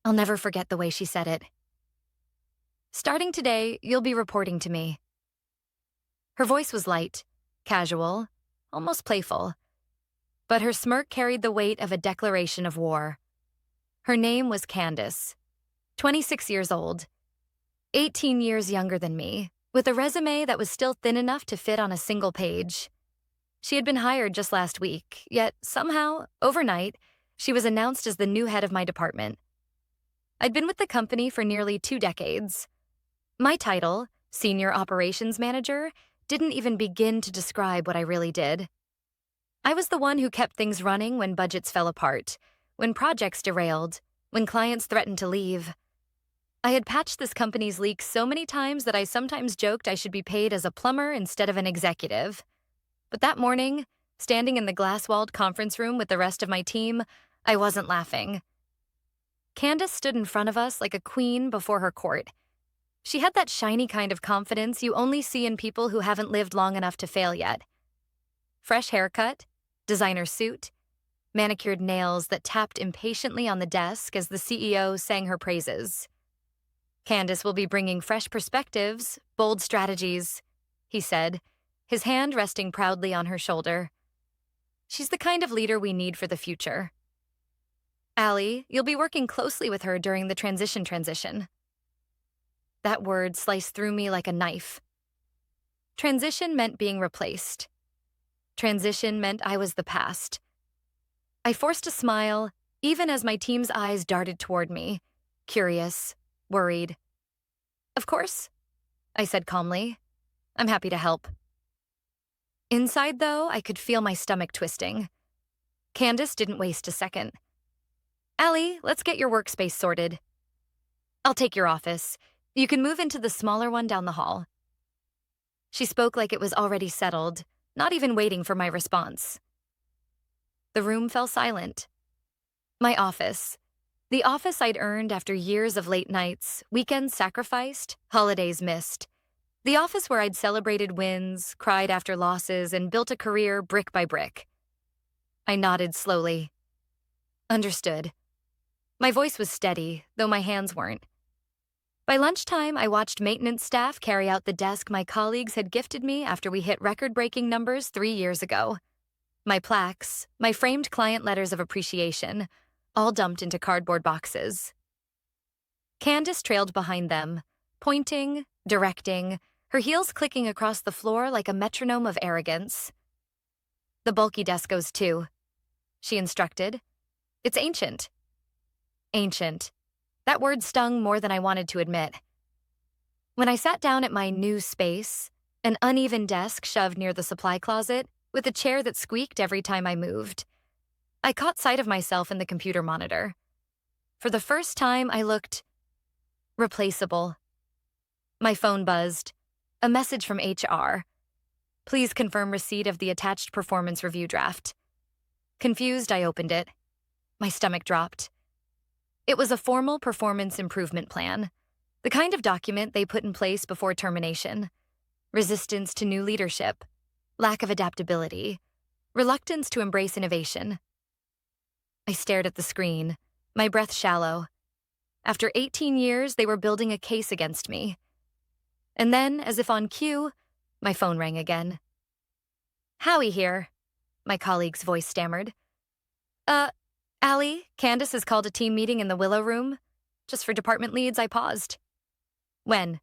I'll never forget the way she said it. "Starting today, you'll be reporting to me." Her voice was light, casual, almost playful, but her smirk carried the weight of a declaration of war. Her name was Candace, 26 years old, 18 years younger than me, with a resume that was still thin enough to fit on a single page. She had been hired just last week, yet somehow, overnight, she was announced as the new head of my department. I'd been with the company for nearly 2 decades. My title, Senior Operations Manager, didn't even begin to describe what I really did. I was the one who kept things running when budgets fell apart, when projects derailed, when clients threatened to leave. I had patched this company's leaks so many times that I sometimes joked I should be paid as a plumber instead of an executive. But that morning, standing in the glass-walled conference room with the rest of my team, I wasn't laughing. Candace stood in front of us like a queen before her court. She had that shiny kind of confidence you only see in people who haven't lived long enough to fail yet. Fresh haircut, designer suit, manicured nails that tapped impatiently on the desk as the CEO sang her praises. "Candace will be bringing fresh perspectives, bold strategies," he said, his hand resting proudly on her shoulder. "She's the kind of leader we need for the future. Allie, you'll be working closely with her during the transition. That word sliced through me like a knife. Transition meant being replaced. Transition meant I was the past. I forced a smile, even as my team's eyes darted toward me, curious, worried. "Of course," I said calmly. "I'm happy to help." Inside, though, I could feel my stomach twisting. Candace didn't waste a second. "Allie, let's get your workspace sorted. I'll take your office. You can move into the smaller one down the hall." She spoke like it was already settled, not even waiting for my response. The room fell silent. My office. The office I'd earned after years of late nights, weekends sacrificed, holidays missed. The office where I'd celebrated wins, cried after losses, and built a career brick by brick. I nodded slowly. Understood. My voice was steady, though my hands weren't. By lunchtime, I watched maintenance staff carry out the desk my colleagues had gifted me after we hit record-breaking numbers 3 years ago. My plaques, my framed client letters of appreciation, all dumped into cardboard boxes. Candace trailed behind them, pointing, directing, her heels clicking across the floor like a metronome of arrogance. "The bulky desk goes too," she instructed. "It's ancient." Ancient. That word stung more than I wanted to admit. When I sat down at my new space, an uneven desk shoved near the supply closet, with a chair that squeaked every time I moved, I caught sight of myself in the computer monitor. For the first time, I looked replaceable. My phone buzzed. A message from HR. "Please confirm receipt of the attached performance review draft." Confused, I opened it. My stomach dropped. It was a formal performance improvement plan, the kind of document they put in place before termination. Resistance to new leadership, lack of adaptability, reluctance to embrace innovation. I stared at the screen, my breath shallow. After 18 years, they were building a case against me. And then, as if on cue, my phone rang again. "Howie here," my colleague's voice stammered. Allie, Candace has called a team meeting in the Willow Room. Just for department leads, I paused. "When?"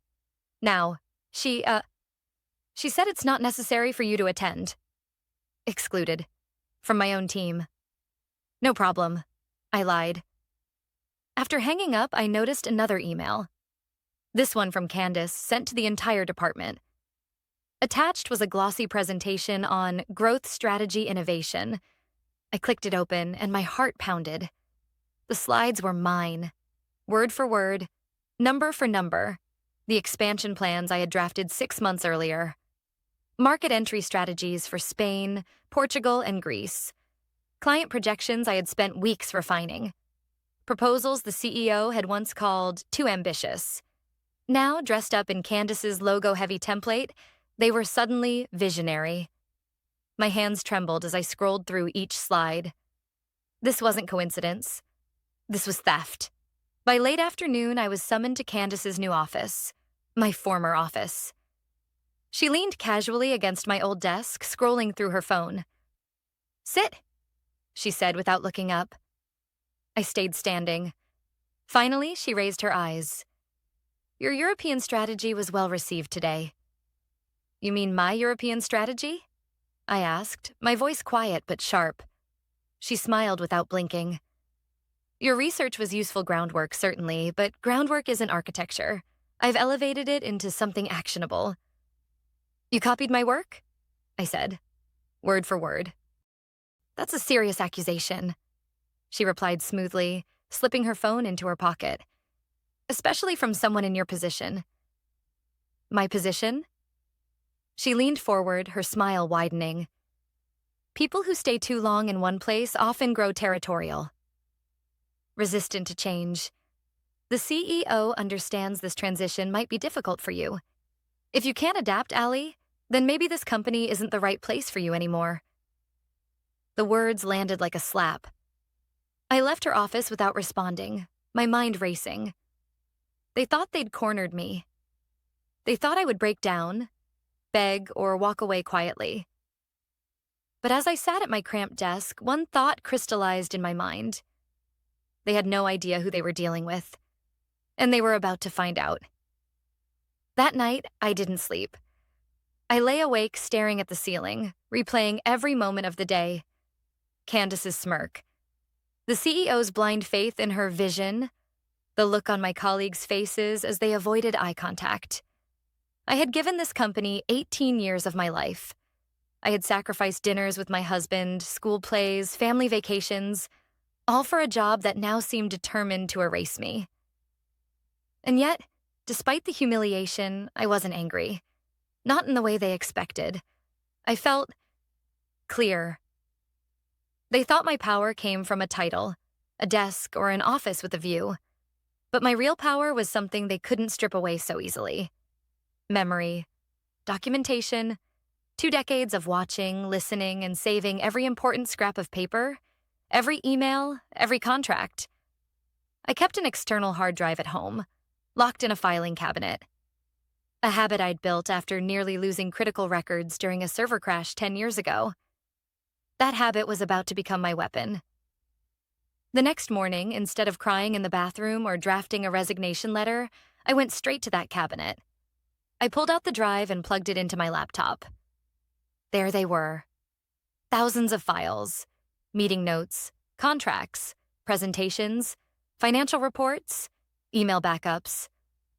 "Now. She said it's not necessary for you to attend." Excluded. From my own team. "No problem," I lied. After hanging up, I noticed another email. This one from Candace, sent to the entire department. Attached was a glossy presentation on growth strategy innovation. I clicked it open, and my heart pounded. The slides were mine. Word for word, number for number, the expansion plans I had drafted 6 months earlier. Market entry strategies for Spain, Portugal, and Greece. Client projections I had spent weeks refining. Proposals the CEO had once called too ambitious. Now, dressed up in Candace's logo-heavy template, they were suddenly visionary. My hands trembled as I scrolled through each slide. This wasn't coincidence. This was theft. By late afternoon, I was summoned to Candace's new office, my former office. She leaned casually against my old desk, scrolling through her phone. "Sit," she said without looking up. I stayed standing. Finally, she raised her eyes. "Your European strategy was well received today." "You mean my European strategy?" I asked, my voice quiet but sharp. She smiled without blinking. "Your research was useful groundwork, certainly, but groundwork isn't architecture. I've elevated it into something actionable." "You copied my work?" I said, word for word. "That's a serious accusation," she replied smoothly, slipping her phone into her pocket. "Especially from someone in your position." "My position?" She leaned forward, her smile widening. "People who stay too long in one place often grow territorial, resistant to change. The CEO understands this transition might be difficult for you. If you can't adapt, Allie, then maybe this company isn't the right place for you anymore." The words landed like a slap. I left her office without responding, my mind racing. They thought they'd cornered me. They thought I would break down, beg, or walk away quietly. But as I sat at my cramped desk, one thought crystallized in my mind. They had no idea who they were dealing with, and they were about to find out. That night, I didn't sleep. I lay awake staring at the ceiling, replaying every moment of the day. Candace's smirk, the CEO's blind faith in her vision, the look on my colleagues' faces as they avoided eye contact. I had given this company 18 years of my life. I had sacrificed dinners with my husband, school plays, family vacations, all for a job that now seemed determined to erase me. And yet, despite the humiliation, I wasn't angry. Not in the way they expected. I felt clear. They thought my power came from a title, a desk, or an office with a view. But my real power was something they couldn't strip away so easily. Memory, documentation, 2 decades of watching, listening, and saving every important scrap of paper, every email, every contract. I kept an external hard drive at home, locked in a filing cabinet. A habit I'd built after nearly losing critical records during a server crash 10 years ago. That habit was about to become my weapon. The next morning, instead of crying in the bathroom or drafting a resignation letter, I went straight to that cabinet. I pulled out the drive and plugged it into my laptop. There they were. Thousands of files, meeting notes, contracts, presentations, financial reports, email backups,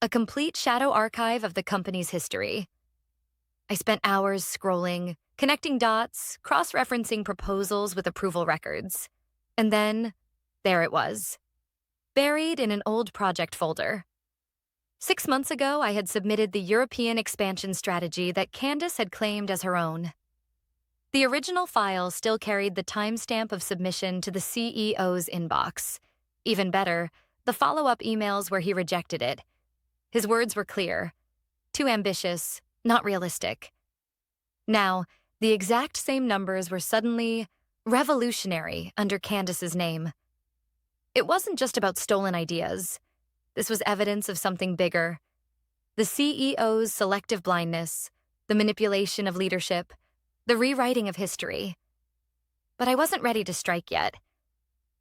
a complete shadow archive of the company's history. I spent hours scrolling, connecting dots, cross-referencing proposals with approval records. And then, there it was, buried in an old project folder. 6 months ago, I had submitted the European expansion strategy that Candace had claimed as her own. The original file still carried the timestamp of submission to the CEO's inbox. Even better, the follow-up emails where he rejected it. His words were clear. Too ambitious, not realistic. Now, the exact same numbers were suddenly revolutionary under Candace's name. It wasn't just about stolen ideas. This was evidence of something bigger. The CEO's selective blindness, the manipulation of leadership, the rewriting of history. But I wasn't ready to strike yet.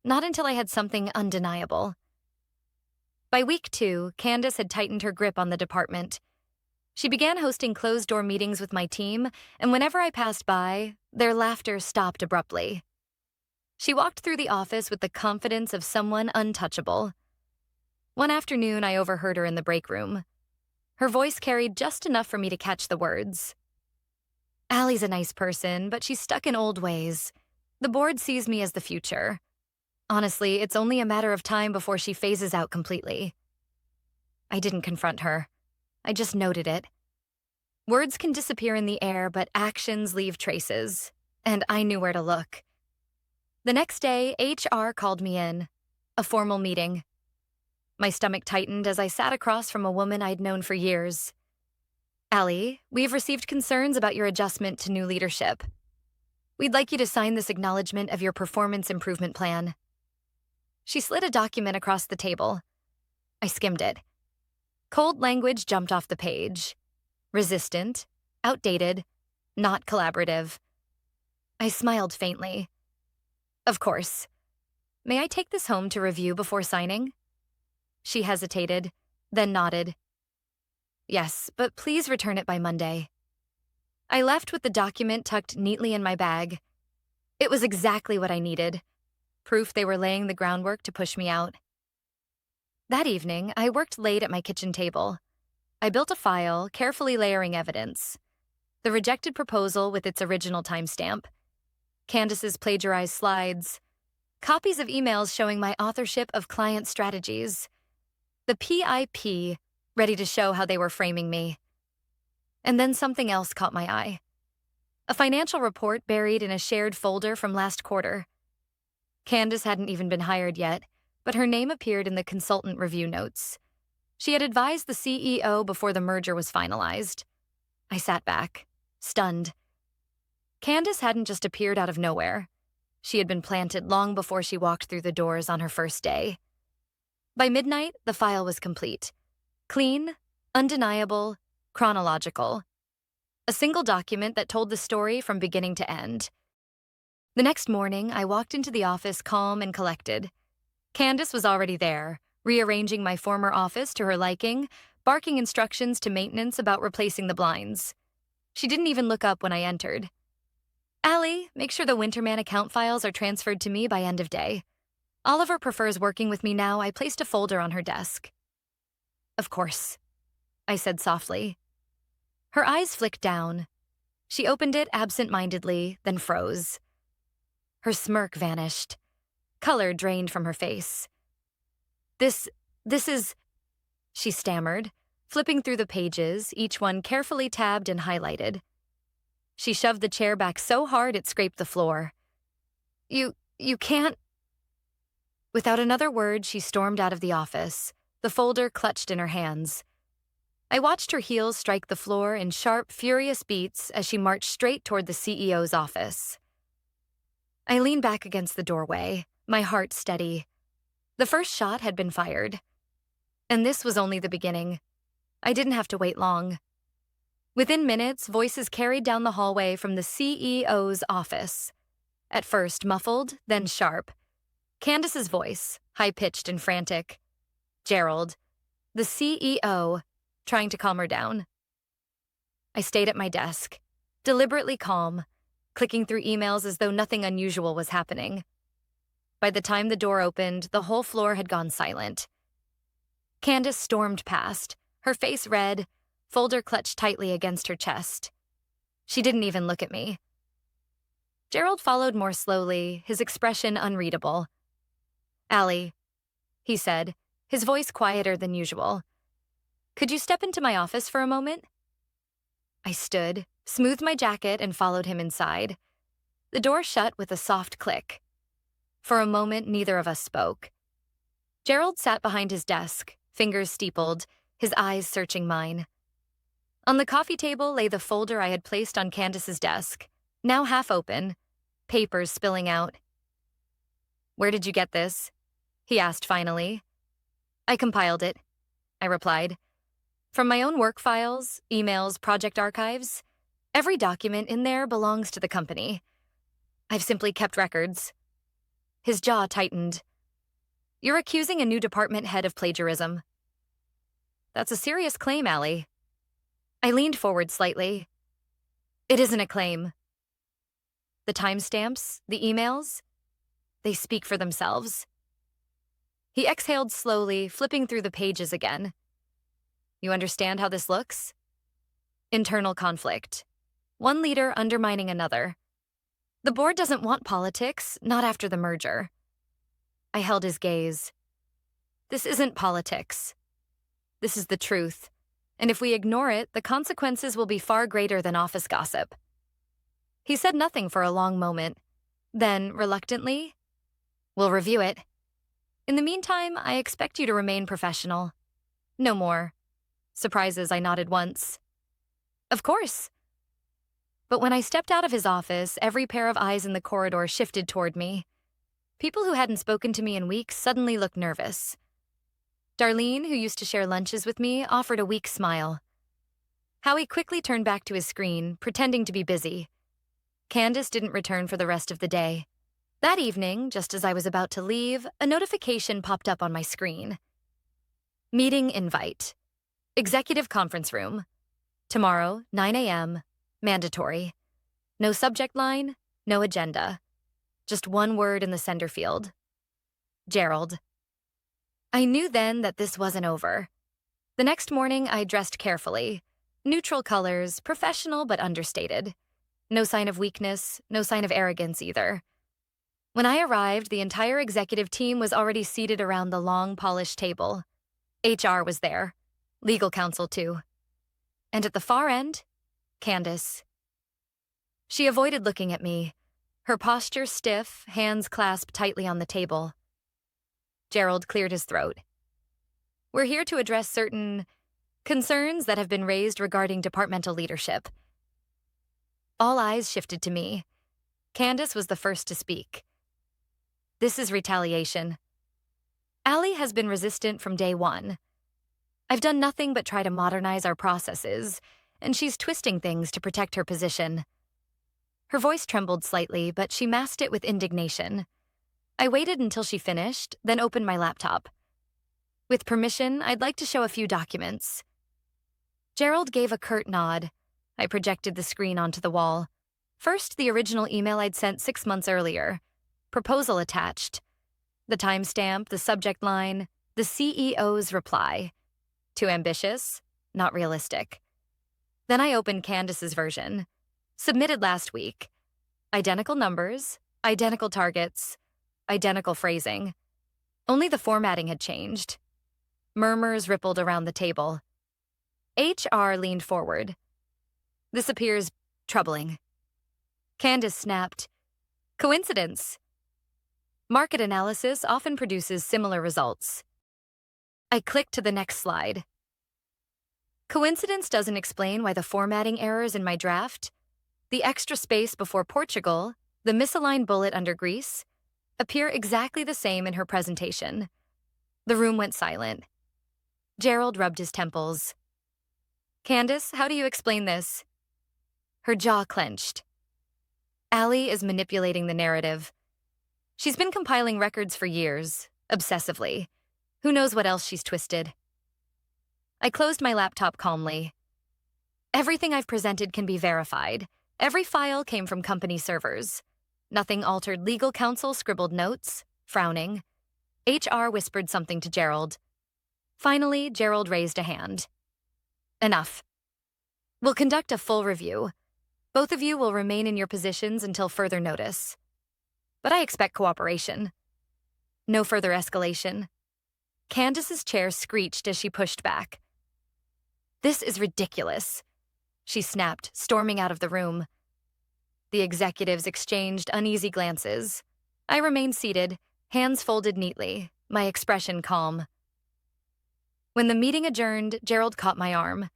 Not until I had something undeniable. By week 2, Candace had tightened her grip on the department. She began hosting closed-door meetings with my team, and whenever I passed by, their laughter stopped abruptly. She walked through the office with the confidence of someone untouchable. One afternoon, I overheard her in the break room. Her voice carried just enough for me to catch the words. "Allie's a nice person, but she's stuck in old ways. The board sees me as the future. Honestly, it's only a matter of time before she phases out completely." I didn't confront her. I just noted it. Words can disappear in the air, but actions leave traces, and I knew where to look. The next day, HR called me in. A formal meeting. My stomach tightened as I sat across from a woman I'd known for years. "Allie, we've received concerns about your adjustment to new leadership. We'd like you to sign this acknowledgement of your performance improvement plan." She slid a document across the table. I skimmed it. Cold language jumped off the page. Resistant, outdated, not collaborative. I smiled faintly. Of course. May I take this home to review before signing? She hesitated, then nodded. Yes, but please return it by Monday. I left with the document tucked neatly in my bag. It was exactly what I needed. Proof they were laying the groundwork to push me out. That evening, I worked late at my kitchen table. I built a file, carefully layering evidence. The rejected proposal with its original timestamp, Candace's plagiarized slides, copies of emails showing my authorship of client strategies, the PIP ready to show how they were framing me. And then something else caught my eye. A financial report buried in a shared folder from last quarter. Candace hadn't even been hired yet, but her name appeared in the consultant review notes. She had advised the CEO before the merger was finalized. I sat back, stunned. Candace hadn't just appeared out of nowhere. She had been planted long before she walked through the doors on her first day. By midnight, the file was complete. Clean, undeniable, chronological. A single document that told the story from beginning to end. The next morning, I walked into the office calm and collected. Candace was already there, rearranging my former office to her liking, barking instructions to maintenance about replacing the blinds. She didn't even look up when I entered. Allie, make sure the Winterman account files are transferred to me by end of day. Oliver prefers working with me now. I placed a folder on her desk. Of course, I said softly. Her eyes flicked down. She opened it absent-mindedly, then froze. Her smirk vanished. Color drained from her face. This is, she stammered, flipping through the pages, each one carefully tabbed and highlighted. She shoved the chair back so hard it scraped the floor. You can't. Without another word, she stormed out of the office, the folder clutched in her hands. I watched her heels strike the floor in sharp, furious beats as she marched straight toward the CEO's office. I leaned back against the doorway, my heart steady. The first shot had been fired. And this was only the beginning. I didn't have to wait long. Within minutes, voices carried down the hallway from the CEO's office. At first muffled, then sharp. Candace's voice, high-pitched and frantic. Gerald, the CEO, trying to calm her down. I stayed at my desk, deliberately calm, clicking through emails as though nothing unusual was happening. By the time the door opened, the whole floor had gone silent. Candace stormed past, her face red, folder clutched tightly against her chest. She didn't even look at me. Gerald followed more slowly, his expression unreadable. Allie, he said, his voice quieter than usual. Could you step into my office for a moment? I stood, smoothed my jacket, and followed him inside. The door shut with a soft click. For a moment, neither of us spoke. Gerald sat behind his desk, fingers steepled, his eyes searching mine. On the coffee table lay the folder I had placed on Candace's desk, now half open, papers spilling out. Where did you get this? He asked finally. I compiled it, I replied. From my own work files, emails, project archives, every document in there belongs to the company. I've simply kept records. His jaw tightened. You're accusing a new department head of plagiarism. That's a serious claim, Allie. I leaned forward slightly. It isn't a claim. The timestamps, the emails, they speak for themselves. He exhaled slowly, flipping through the pages again. You understand how this looks? Internal conflict. One leader undermining another. The board doesn't want politics, not after the merger. I held his gaze. This isn't politics. This is the truth. And if we ignore it, the consequences will be far greater than office gossip. He said nothing for a long moment. Then, reluctantly, we'll review it. In the meantime, I expect you to remain professional. No more. Surprises, I nodded once. Of course. But when I stepped out of his office, every pair of eyes in the corridor shifted toward me. People who hadn't spoken to me in weeks suddenly looked nervous. Darlene, who used to share lunches with me, offered a weak smile. Howie quickly turned back to his screen, pretending to be busy. Candace didn't return for the rest of the day. That evening, just as I was about to leave, a notification popped up on my screen. Meeting invite. Executive conference room. Tomorrow, 9 a.m., mandatory. No subject line, no agenda. Just one word in the sender field. Gerald. I knew then that this wasn't over. The next morning, I dressed carefully. Neutral colors, professional but understated. No sign of weakness, no sign of arrogance either. When I arrived, the entire executive team was already seated around the long, polished table. HR was there. Legal counsel, too. And at the far end, Candace. She avoided looking at me, her posture stiff, hands clasped tightly on the table. Gerald cleared his throat. We're here to address certain concerns that have been raised regarding departmental leadership. All eyes shifted to me. Candace was the first to speak. This is retaliation. Allie has been resistant from day one. I've done nothing but try to modernize our processes, and she's twisting things to protect her position. Her voice trembled slightly, but she masked it with indignation. I waited until she finished, then opened my laptop. With permission, I'd like to show a few documents. Gerald gave a curt nod. I projected the screen onto the wall. First, the original email I'd sent 6 months earlier. Proposal attached. The timestamp, the subject line, the CEO's reply. Too ambitious, not realistic. Then I opened Candace's version. Submitted last week. Identical numbers, identical targets, identical phrasing. Only the formatting had changed. Murmurs rippled around the table. HR leaned forward. This appears troubling. Candace snapped. Coincidence. Market analysis often produces similar results. I clicked to the next slide. Coincidence doesn't explain why the formatting errors in my draft, the extra space before Portugal, the misaligned bullet under Greece, appear exactly the same in her presentation. The room went silent. Gerald rubbed his temples. Candace, how do you explain this? Her jaw clenched. Allie is manipulating the narrative. She's been compiling records for years, obsessively. Who knows what else she's twisted? I closed my laptop calmly. Everything I've presented can be verified. Every file came from company servers. Nothing altered. Legal counsel scribbled notes, frowning. HR whispered something to Gerald. Finally, Gerald raised a hand. Enough. We'll conduct a full review. Both of you will remain in your positions until further notice. But I expect cooperation. No further escalation. Candace's chair screeched as she pushed back. This is ridiculous, she snapped, storming out of the room. The executives exchanged uneasy glances. I remained seated, hands folded neatly, my expression calm. When the meeting adjourned, Gerald caught my arm.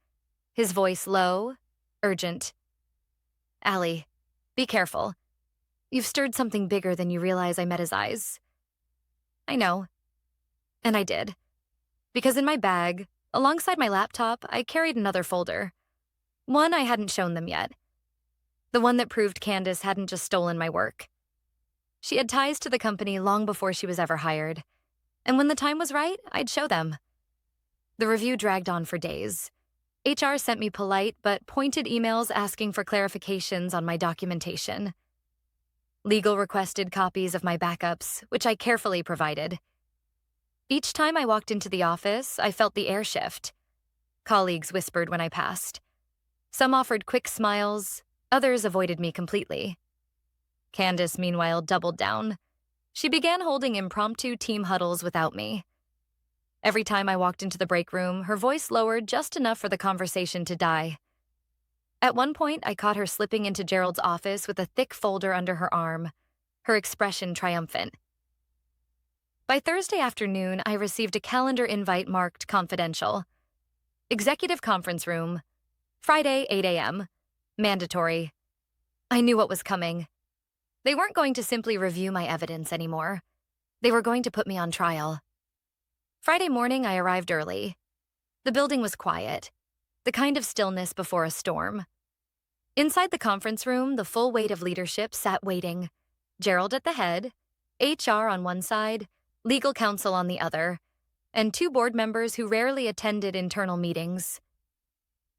His voice low, urgent. Allie, be careful. You've stirred something bigger than you realize. I met his eyes. I know. And I did. Because in my bag, alongside my laptop, I carried another folder. One I hadn't shown them yet. The one that proved Candace hadn't just stolen my work. She had ties to the company long before she was ever hired. And when the time was right, I'd show them. The review dragged on for days. HR sent me polite but pointed emails asking for clarifications on my documentation. Legal requested copies of my backups, which I carefully provided. Each time I walked into the office, I felt the air shift. Colleagues whispered when I passed. Some offered quick smiles, others avoided me completely. Candace, meanwhile, doubled down. She began holding impromptu team huddles without me. Every time I walked into the break room, her voice lowered just enough for the conversation to die. At one point, I caught her slipping into Gerald's office with a thick folder under her arm, her expression triumphant. By Thursday afternoon, I received a calendar invite marked confidential. Executive conference room. Friday, 8 a.m. Mandatory. I knew what was coming. They weren't going to simply review my evidence anymore. They were going to put me on trial. Friday morning, I arrived early. The building was quiet, the kind of stillness before a storm. Inside the conference room, the full weight of leadership sat waiting. Gerald at the head, HR on one side, legal counsel on the other, and 2 board members who rarely attended internal meetings.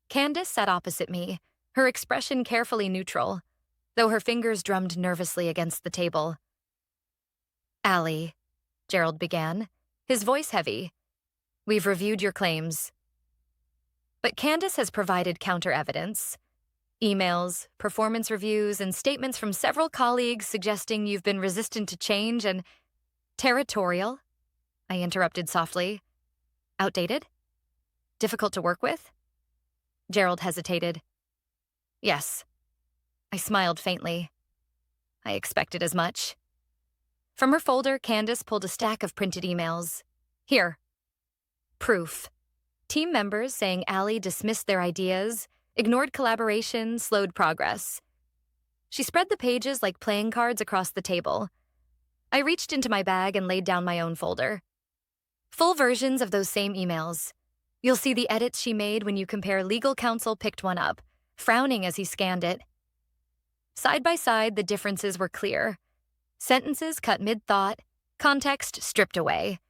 Candace sat opposite me, her expression carefully neutral, though her fingers drummed nervously against the table. "Allie," Gerald began, his voice heavy, "we've reviewed your claims. But Candace has provided counter-evidence. Emails, performance reviews, and statements from several colleagues suggesting you've been resistant to change and territorial," I interrupted softly. "Outdated? Difficult to work with?" Gerald hesitated. "Yes." I smiled faintly. I expected as much. From her folder, Candace pulled a stack of printed emails. "Here. Proof. Team members saying Allie dismissed their ideas, ignored collaboration, slowed progress." She spread the pages like playing cards across the table. I reached into my bag and laid down my own folder. Full versions of those same emails. You'll see the edits she made when you compare legal counsel picked one up, frowning as he scanned it. Side by side, the differences were clear. Sentences cut mid-thought, context stripped away.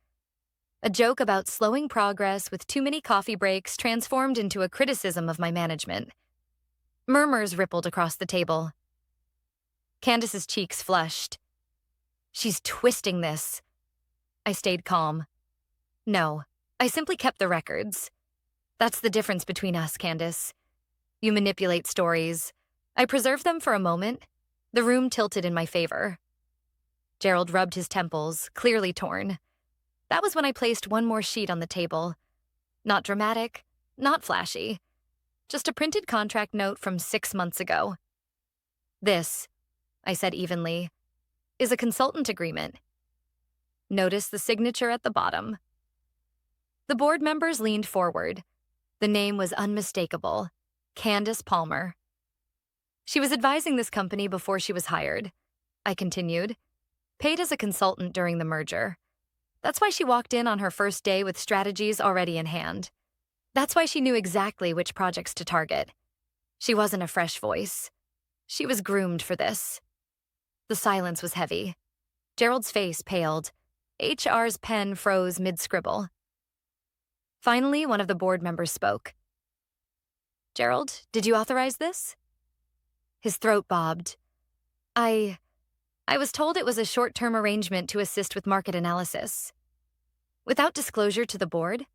A joke about slowing progress with too many coffee breaks transformed into a criticism of my management. Murmurs rippled across the table. Candace's cheeks flushed. "She's twisting this." I stayed calm. "No, I simply kept the records. That's the difference between us, Candace. You manipulate stories. I preserve them for a moment." The room tilted in my favor. Gerald rubbed his temples, clearly torn. That was when I placed one more sheet on the table. Not dramatic, not flashy. Just a printed contract note from 6 months ago. "This," I said evenly, "is a consultant agreement. Notice the signature at the bottom." The board members leaned forward. The name was unmistakable. Candace Palmer. "She was advising this company before she was hired," I continued. "Paid as a consultant during the merger. That's why she walked in on her first day with strategies already in hand. That's why she knew exactly which projects to target. She wasn't a fresh voice. She was groomed for this." The silence was heavy. Gerald's face paled. HR's pen froze mid-scribble. Finally, one of the board members spoke. "Gerald, did you authorize this?" His throat bobbed. I was told it was a short-term arrangement to assist with market analysis. Without disclosure to the board?"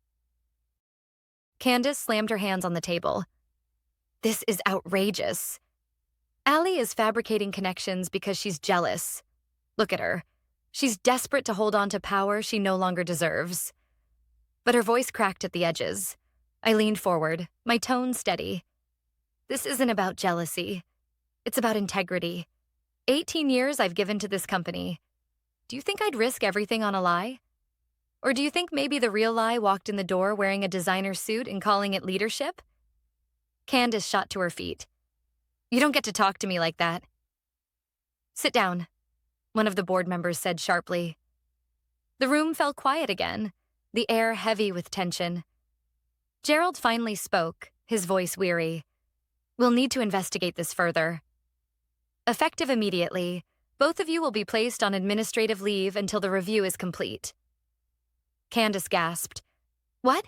Candace slammed her hands on the table. "This is outrageous. Allie is fabricating connections because she's jealous. Look at her. She's desperate to hold on to power she no longer deserves." But her voice cracked at the edges. I leaned forward, my tone steady. "This isn't about jealousy. It's about integrity. 18 years I've given to this company. Do you think I'd risk everything on a lie? Or do you think maybe the real lie walked in the door wearing a designer suit and calling it leadership?" Candace shot to her feet. "You don't get to talk to me like that." "Sit down," one of the board members said sharply. The room fell quiet again, the air heavy with tension. Gerald finally spoke, his voice weary. "We'll need to investigate this further. Effective immediately, both of you will be placed on administrative leave until the review is complete." Candace gasped. "What?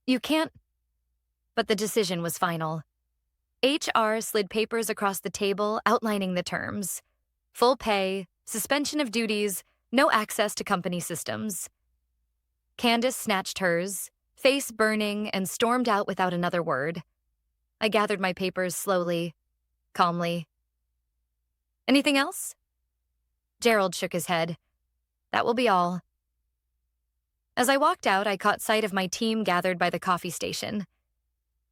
You can't—" But the decision was final. HR slid papers across the table outlining the terms. Full pay, suspension of duties, no access to company systems. Candace snatched hers, face burning, and stormed out without another word. I gathered my papers slowly, calmly. "Anything else?" Gerald shook his head. "That will be all." As I walked out, I caught sight of my team gathered by the coffee station.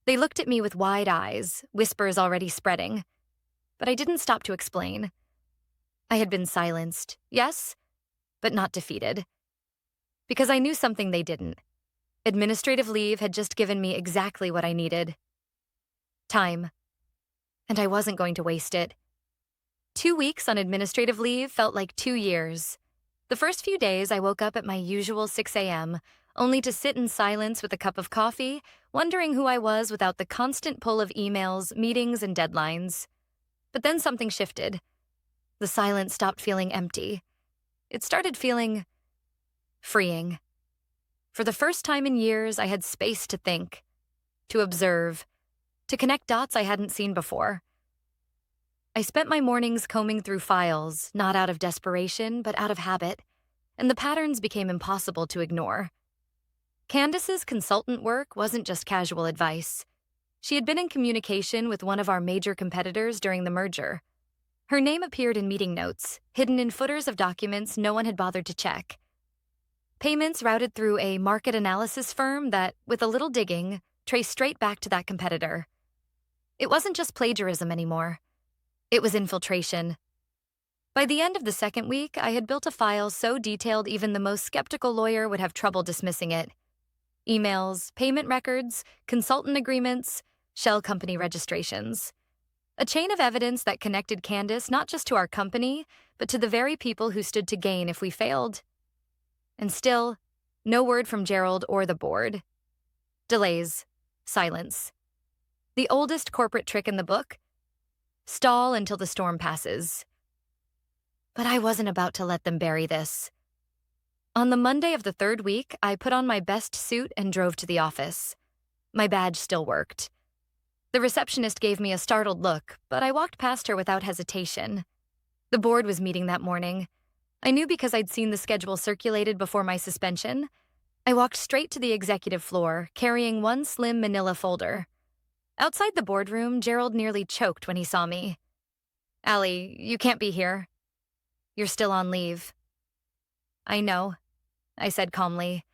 They looked at me with wide eyes, whispers already spreading. But I didn't stop to explain. I had been silenced, yes, but not defeated. Because I knew something they didn't. Administrative leave had just given me exactly what I needed. Time. And I wasn't going to waste it. 2 weeks on administrative leave felt like 2 years. The first few days, I woke up at my usual 6 a.m., only to sit in silence with a cup of coffee, wondering who I was without the constant pull of emails, meetings, and deadlines. But then something shifted. The silence stopped feeling empty. It started feeling freeing. For the first time in years, I had space to think, to observe, to connect dots I hadn't seen before. I spent my mornings combing through files, not out of desperation, but out of habit, and the patterns became impossible to ignore. Candace's consultant work wasn't just casual advice. She had been in communication with one of our major competitors during the merger. Her name appeared in meeting notes, hidden in footers of documents no one had bothered to check. Payments routed through a market analysis firm that, with a little digging, traced straight back to that competitor. It wasn't just plagiarism anymore. It was infiltration. By the end of the second week, I had built a file so detailed even the most skeptical lawyer would have trouble dismissing it. Emails, payment records, consultant agreements, shell company registrations. A chain of evidence that connected Candace not just to our company, but to the very people who stood to gain if we failed. And still, no word from Gerald or the board. Delays. Silence. The oldest corporate trick in the book? Stall until the storm passes. But I wasn't about to let them bury this. On the Monday of the third week, I put on my best suit and drove to the office. My badge still worked. The receptionist gave me a startled look, but I walked past her without hesitation. The board was meeting that morning. I knew because I'd seen the schedule circulated before my suspension. I walked straight to the executive floor, carrying one slim manila folder. Outside the boardroom, Gerald nearly choked when he saw me. "Allie, you can't be here. You're still on leave." "I know," I said calmly.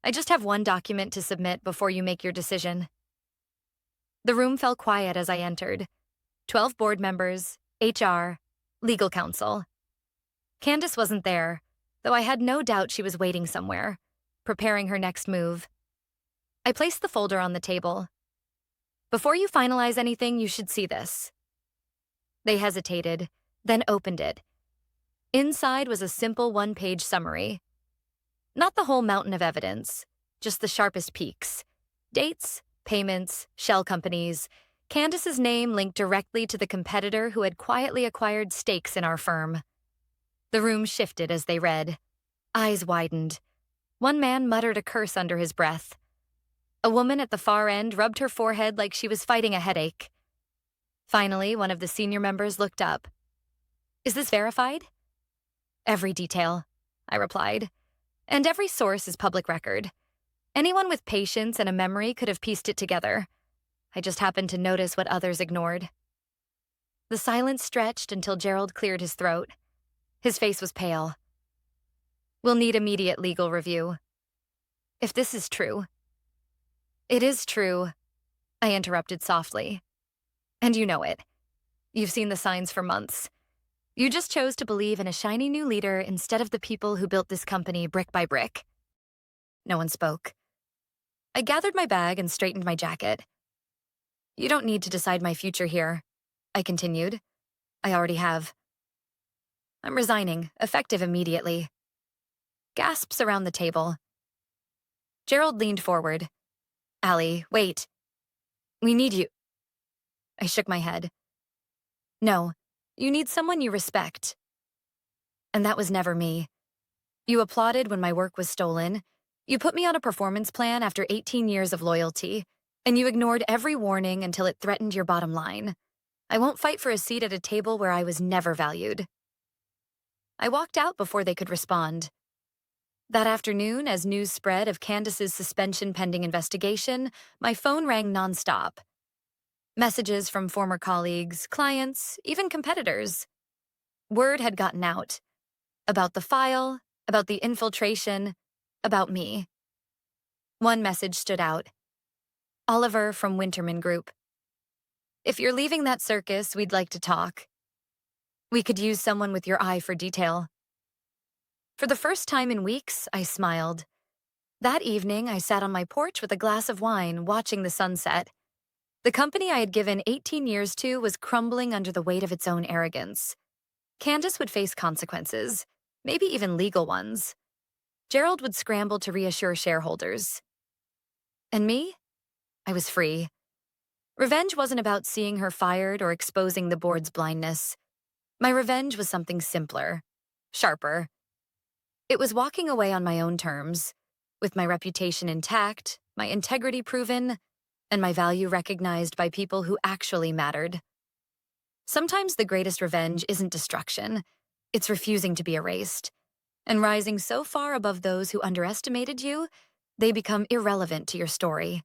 "I just have one document to submit before you make your decision." The room fell quiet as I entered. 12 board members, HR, legal counsel. Candace wasn't there, though I had no doubt she was waiting somewhere, preparing her next move. I placed the folder on the table. "Before you finalize anything, you should see this." They hesitated, then opened it. Inside was a simple one-page summary. Not the whole mountain of evidence, just the sharpest peaks. Dates, payments, shell companies, Candace's name linked directly to the competitor who had quietly acquired stakes in our firm. The room shifted as they read. Eyes widened. One man muttered a curse under his breath. A woman at the far end rubbed her forehead like she was fighting a headache. Finally, one of the senior members looked up. "Is this verified?" "Every detail," I replied. "And every source is public record. Anyone with patience and a memory could have pieced it together. I just happened to notice what others ignored." The silence stretched until Gerald cleared his throat. His face was pale. "We'll need immediate legal review." "If this is true." "It is true," I interrupted softly. "And you know it. You've seen the signs for months. You just chose to believe in a shiny new leader instead of the people who built this company brick by brick." No one spoke. I gathered my bag and straightened my jacket. "You don't need to decide my future here," I continued. "I already have. I'm resigning, effective immediately." Gasps around the table. Gerald leaned forward. "Allie, wait. We need you." I shook my head. "No, you need someone you respect." And that was never me. You applauded when my work was stolen. You put me on a performance plan after 18 years of loyalty, and you ignored every warning until it threatened your bottom line. I won't fight for a seat at a table where I was never valued. I walked out before they could respond. That afternoon, as news spread of Candace's suspension pending investigation, my phone rang nonstop. Messages from former colleagues, clients, even competitors. Word had gotten out. About the file, about the infiltration, about me. One message stood out. Oliver from Winterman Group. "If you're leaving that circus, we'd like to talk. We could use someone with your eye for detail." For the first time in weeks, I smiled. That evening, I sat on my porch with a glass of wine, watching the sunset. The company I had given 18 years to was crumbling under the weight of its own arrogance. Candace would face consequences, maybe even legal ones. Gerald would scramble to reassure shareholders. And me? I was free. Revenge wasn't about seeing her fired or exposing the board's blindness. My revenge was something simpler, sharper. It was walking away on my own terms, with my reputation intact, my integrity proven, and my value recognized by people who actually mattered. Sometimes the greatest revenge isn't destruction, it's refusing to be erased, and rising so far above those who underestimated you, they become irrelevant to your story.